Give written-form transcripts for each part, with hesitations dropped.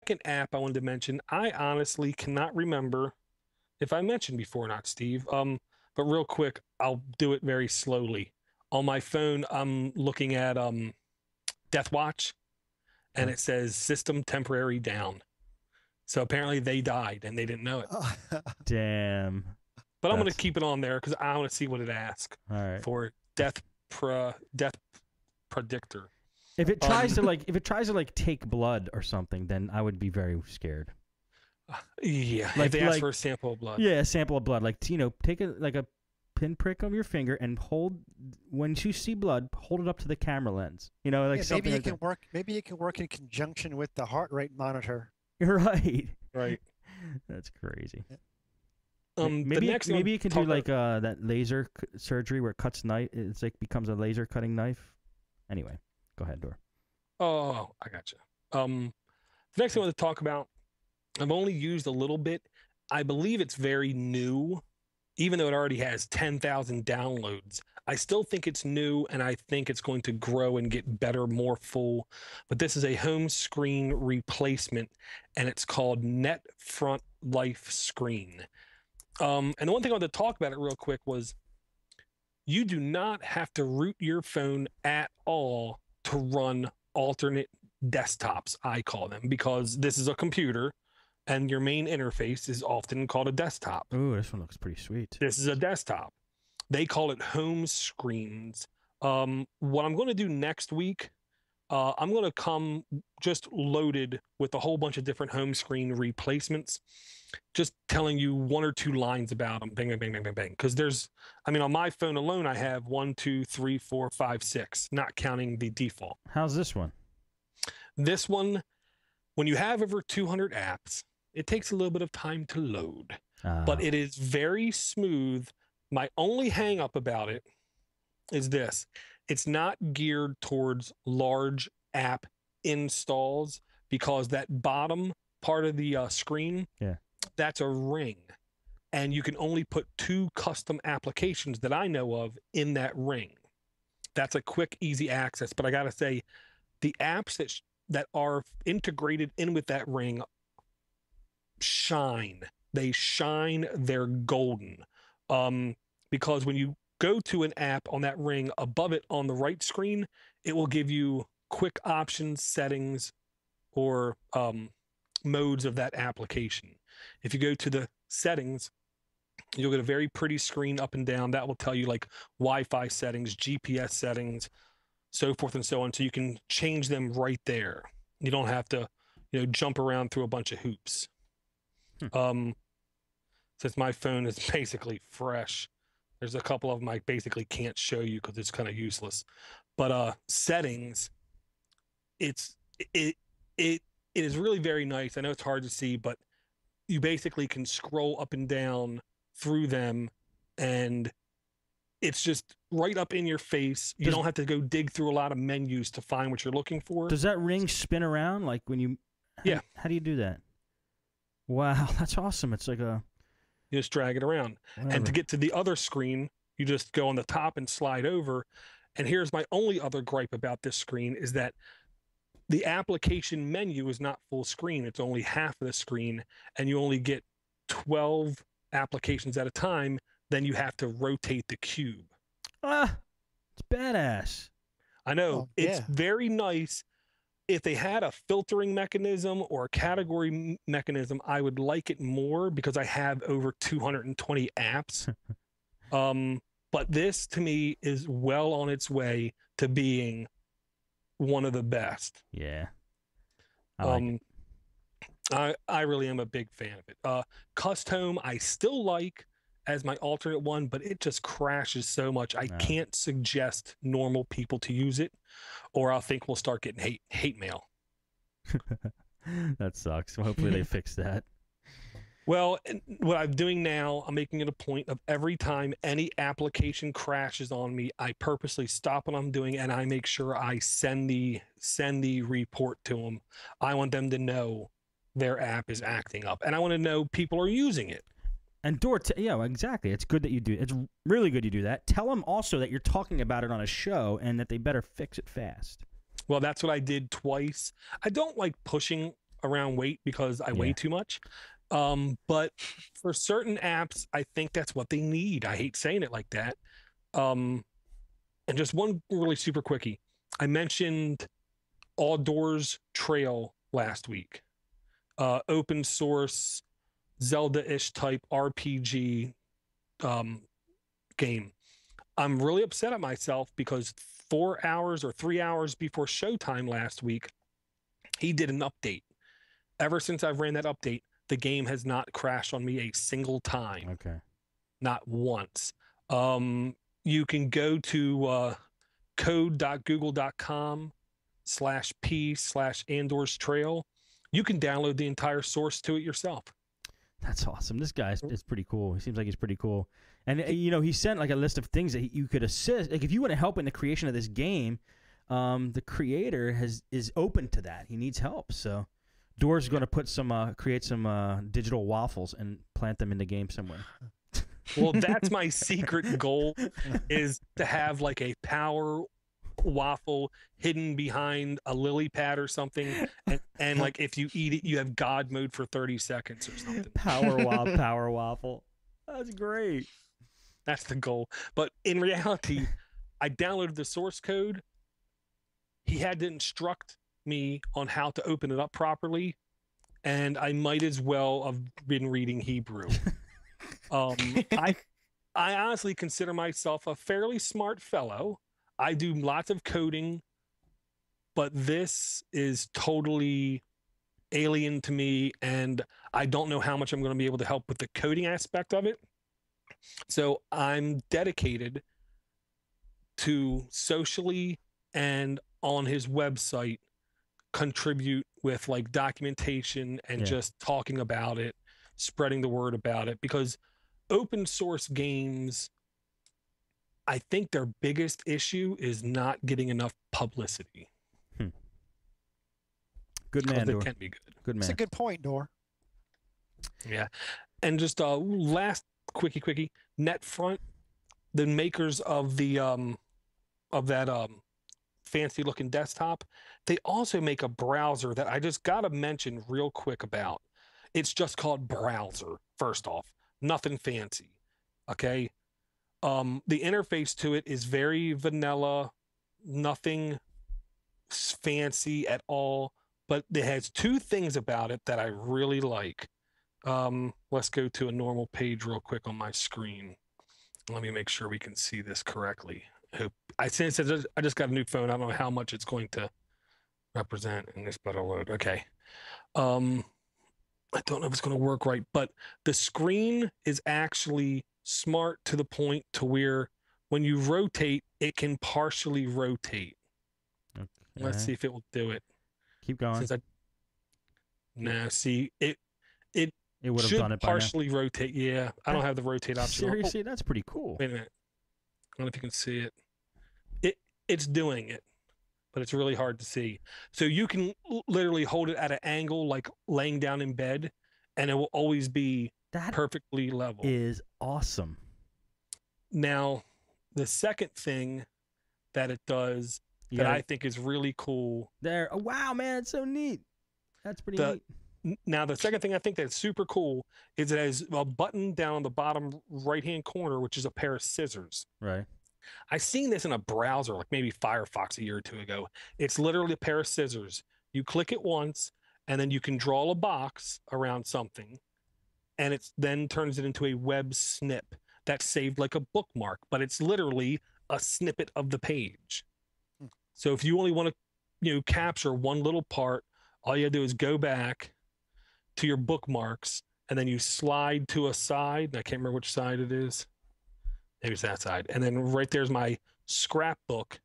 second app I wanted to mention, I honestly cannot remember if I mentioned before or not, Steve. But real quick, I'll do it very slowly. On my phone, I'm looking at Death Watch, and Huh. it says system temporary down. So apparently they died and they didn't know it. Damn. But I'm going to That's keep it on there because I want to see what it asks all right. for death predictor. If it tries to like take blood or something, then I would be very scared. Yeah, if Like they ask like for a sample of blood. yeah, a sample of blood. Like take a pinprick of your finger and hold when you see blood, hold it up to the camera lens. Like Yeah, something maybe it like can that. work. Maybe it can work in conjunction with the heart rate monitor. You're right. Right. That's crazy. The next one Maybe you can do like that laser surgery where it cuts knife. It's like becomes a laser cutting knife. Anyway, go ahead, Dor. Oh, I gotcha. The next thing I want to talk about, I've only used a little bit. I believe it's very new, even though it already has 10,000 downloads. I still think it's new, and I think it's going to grow and get better, more full. But this is a home screen replacement, and it's called Net Front Life Screen. And the one thing I wanted to talk about it real quick was you do not have to root your phone at all to run alternate desktops, I call them, because this is a computer and your main interface is often called a desktop. Ooh, this one looks pretty sweet. This is a desktop. They call it home screens. What I'm going to do next week, I'm going to come just loaded with a whole bunch of different home screen replacements, just telling you one or two lines about them. Bang, bang, bang, bang, bang, bang. Because on my phone alone, I have 1, 2, 3, 4, 5, 6, not counting the default. How's this one? This one, when you have over 200 apps, it takes a little bit of time to load, but it is very smooth. My only hang up about it is this. It's not geared towards large app installs because that bottom part of the screen, Yeah. that's a ring. And you can only put 2 custom applications that I know of in that ring. That's a quick, easy access. But I got to say, the apps that are integrated in with that ring shine. They shine. They're golden. Because when you go to an app on that ring, above it on the right screen, it will give you quick options, settings, or modes of that application. If you go to the settings, you'll get a very pretty screen up and down that will tell you like Wi-Fi settings, GPS settings, so forth and so on. So you can change them right there. You don't have to, jump around through a bunch of hoops. Since my phone is basically fresh, there's a couple of them I basically can't show you because it's kind of useless. But settings, it is really very nice. I know it's hard to see, but you basically can scroll up and down through them, and it's just right up in your face. You don't have to go dig through a lot of menus to find what you're looking for. Does that ring spin around like when you? Yeah. How do you do that? Wow, that's awesome. It's like a. You just drag it around. Whatever. And to get to the other screen, you just go on the top and slide over. And here's my only other gripe about this screen is that the application menu is not full screen. It's only half of the screen, and you only get 12 applications at a time. Then you have to rotate the cube. It's badass. I know. Oh, it's yeah. very nice. If they had a filtering mechanism or a category mechanism, I would like it more because I have over 220 apps. But this to me is well on its way to being one of the best. Yeah. I like I really am a big fan of it. Custom, I still like as my alternate one, but it just crashes so much. I can't suggest normal people to use it, or I'll think we'll start getting hate mail. That sucks. Well, hopefully they fix that. Well, what I'm doing now, I'm making it a point of every time any application crashes on me, I purposely stop what I'm doing and I make sure I send the report to them. I want them to know their app is acting up, and I want to know people are using it. And Dort, yeah, exactly. It's good that you do. It's really good you do that. Tell them also that you're talking about it on a show and that they better fix it fast. Well, that's what I did twice. I don't like pushing around weight because I weigh too much. But for certain apps, I think that's what they need. I hate saying it like that. And just one really super quickie. I mentioned Outdoors Trail last week. Open source Zelda-ish type RPG game. I'm really upset at myself because 4 hours or 3 hours before showtime last week, he did an update. Ever since I've ran that update, the game has not crashed on me a single time. Okay. Not once. You can go to code.google.com/p/Andor's Trail. You can download the entire source to it yourself. That's awesome. This guy is pretty cool. He seems like he's pretty cool. And, he sent like a list of things that you could assist. Like if you want to help in the creation of this game, the creator is open to that. He needs help. So Door's going to create some digital waffles and plant them in the game somewhere. Well, that's my secret goal, is to have like a power waffle hidden behind a lily pad or something, and like if you eat it, you have God mode for 30 seconds or something. Power waffle. That's great. That's the goal. But in reality, I downloaded the source code. He had to instruct me on how to open it up properly, and I might as well have been reading Hebrew. I honestly consider myself a fairly smart fellow. I do lots of coding, but this is totally alien to me, and I don't know how much I'm going to be able to help with the coding aspect of it. So I'm dedicated to socially and on his website contribute with like documentation and just talking about it, spreading the word about it, because open source games, I think their biggest issue is not getting enough publicity. Good man, Dor. It can be good. Good man. That's a good point, Dor. Yeah. And just last quickie, NetFront, the makers of the of that fancy looking desktop, they also make a browser that I just gotta mention real quick about. It's just called Browser, first off. Nothing fancy. Okay. The interface to it is very vanilla, nothing fancy at all, but it has two things about it that I really like. Let's go to a normal page real quick on my screen. Let me make sure we can see this correctly. I just got a new phone. I don't know how much it's going to represent in this, but I'll load. Okay. I don't know if it's going to work right, but the screen is actually smart to the point to where when you rotate, it can partially rotate. Okay. Let's see if it will do it. Keep going. See, it would have done it partially rotate. Yeah, I don't have the rotate option. Seriously, that's pretty cool. Wait a minute. I don't know if you can see it. It's doing it, but it's really hard to see. So you can literally hold it at an angle, like laying down in bed, and it will always be perfectly level. Is awesome. Now, the second thing that it does that I think is really cool. Oh, wow, man, it's so neat. That's pretty neat. Now, the second thing I think that's super cool is it has a button down on the bottom right-hand corner, which is a pair of scissors. Right. I seen this in a browser, like maybe Firefox a year or two ago. It's literally a pair of scissors. You click it once, and then you can draw a box around something, and it then turns it into a web snip that's saved like a bookmark, but it's literally a snippet of the page. So if you only want to, capture one little part, all you gotta do is go back to your bookmarks, and then you slide to a side. I can't remember which side it is. Maybe it's that side. And then right there's my scrapbook,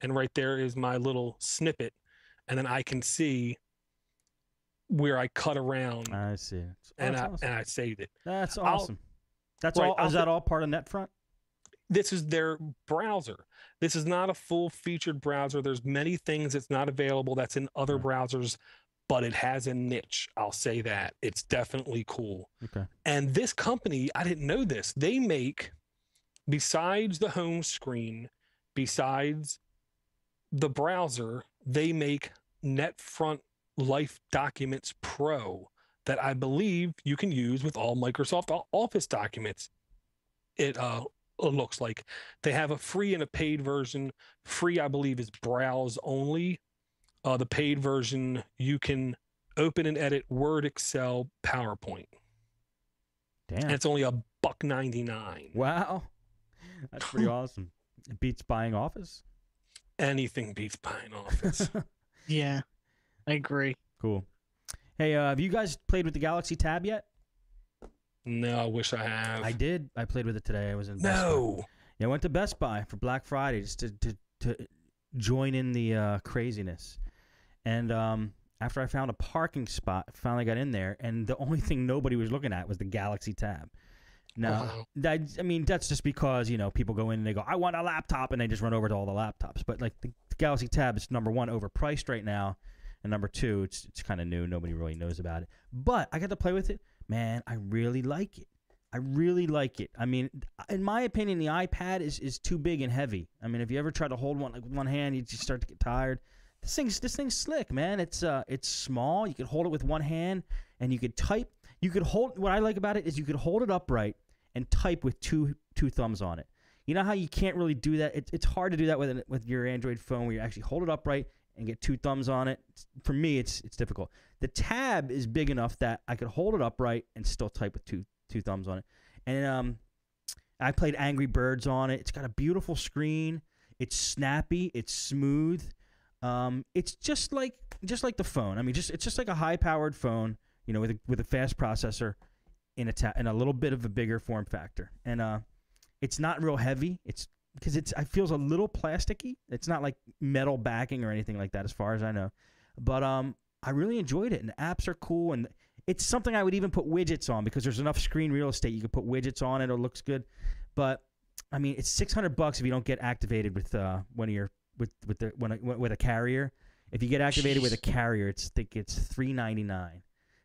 and right there is my little snippet, and then I can see where I cut around. I see. And I saved it. That's awesome. That's right. Is that all part of NetFront? This is their browser. This is not a full-featured browser. There's many things that's not available that's in other browsers, but it has a niche. I'll say that. It's definitely cool. Okay. And this company, I didn't know this. They make, besides the home screen, besides the browser, they make NetFront Life Documents Pro that I believe you can use with all Microsoft Office documents. It looks like they have a free and a paid version. Free, I believe, is browse only. The paid version, you can open and edit Word, Excel, PowerPoint. Damn. And it's only $1.99. Wow. That's pretty awesome. It beats buying Office. Anything beats buying Office. Yeah, I agree. Cool. Hey, have you guys played with the Galaxy Tab yet? No, I wish I have. I did. I played with it today. I was in Best Buy. No. Yeah, I went to Best Buy for Black Friday just to join in the craziness. And after I found a parking spot, I finally got in there, and the only thing nobody was looking at was the Galaxy Tab. Now, that's just because, people go in and they go, I want a laptop, and they just run over to all the laptops. But, like, the Galaxy Tab is, number one, overpriced right now, and number two, it's kind of new. Nobody really knows about it. But I got to play with it. Man, I really like it. I really like it. I mean, in my opinion, the iPad is too big and heavy. I mean, if you ever try to hold one with one hand, you just start to get tired. This thing's slick, man. It's small. You can hold it with one hand, and you could type. You could hold. What I like about it is you could hold it upright and type with two thumbs on it. You know how you can't really do that? It's hard to do that with your Android phone, where you actually hold it upright and get two thumbs on it. For me, it's difficult. The Tab is big enough that I could hold it upright and still type with two thumbs on it. And I played Angry Birds on it. It's got a beautiful screen. It's snappy. It's smooth. It's just like the phone. I mean, it's just like a high-powered phone, with a fast processor in a little bit of a bigger form factor. And it's not real heavy. It's because it feels a little plasticky. It's not like metal backing or anything like that, as far as I know. But I really enjoyed it, and the apps are cool, and it's something I would even put widgets on because there's enough screen real estate. You can put widgets on it. It looks good. But I mean, it's $600 if you don't get activated with one of your with a carrier. If you get activated with a carrier, I think it's $399.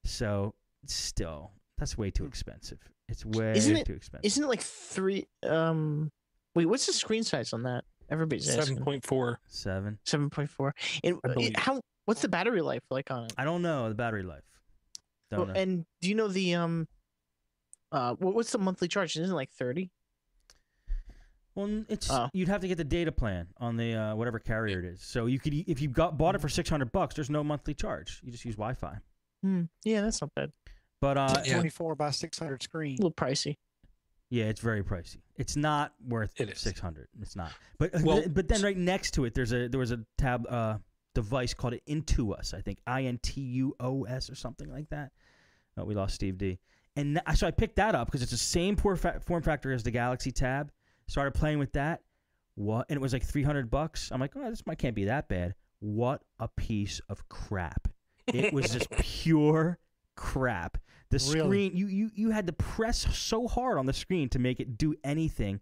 So still, that's way too expensive. It's way too expensive. Isn't it like three? Wait, what's the screen size on that? Everybody's asking. 7.4. 7.4. And what's the battery life like on it? I don't know the battery life. Don't know. And do you know the what's the monthly charge? Isn't it like 30? Well, you'd have to get the data plan on the whatever carrier it is. So you could, if you bought it for $600, there's no monthly charge. You just use Wi-Fi. Yeah, that's not bad. But 24 by 600 screen. A little pricey. Yeah, it's very pricey. It's not worth $600. It's not. But then right next to it, there was a tab device called Intuos, I think, Intuos or something like that. Oh, we lost Steve D. And so I picked that up because it's the same form factor as the Galaxy Tab. Started playing with that. And it was like $300. I'm like, oh, this can't be that bad. What a piece of crap! It was just pure crap. The screen, you had to press so hard on the screen to make it do anything.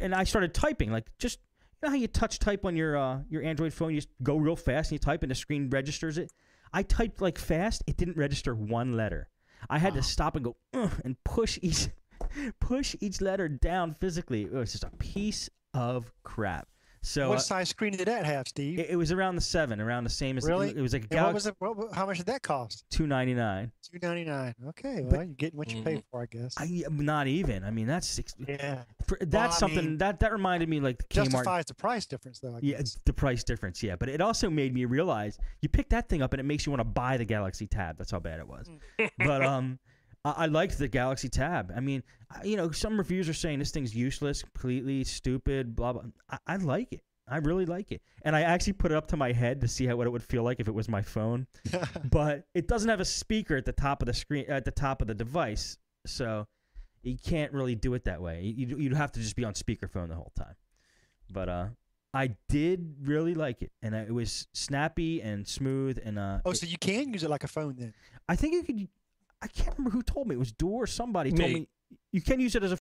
And I started typing, like, just, how you touch type on your Android phone? You just go real fast and you type and the screen registers it. I typed like fast. It didn't register one letter. I had to stop and go and push each letter down physically. It was just a piece of crap. So what size screen did that have, Steve? It was around the same as. Really? It was like a Galaxy. How much did that cost? $299. $299. Okay, well, you're getting what you pay for, I guess. Not even. I mean, that's yeah. That's something that reminded me, like, the Kmart. Justifies the price difference, though. I guess. The price difference. Yeah, but it also made me realize you pick that thing up and it makes you want to buy the Galaxy Tab. That's how bad it was. But I liked the Galaxy Tab. I mean, some reviews are saying this thing's useless, completely stupid, blah, blah. I like it. I really like it. And I actually put it up to my head to see what it would feel like if it was my phone. But it doesn't have a speaker at the top of the screen, at the top of the device. So you can't really do it that way. You'd have to just be on speakerphone the whole time. But I did really like it. And it was snappy and smooth. And so you can use it like a phone then? I think you could. I can't remember who told me. It was Door or somebody told me you can use it as a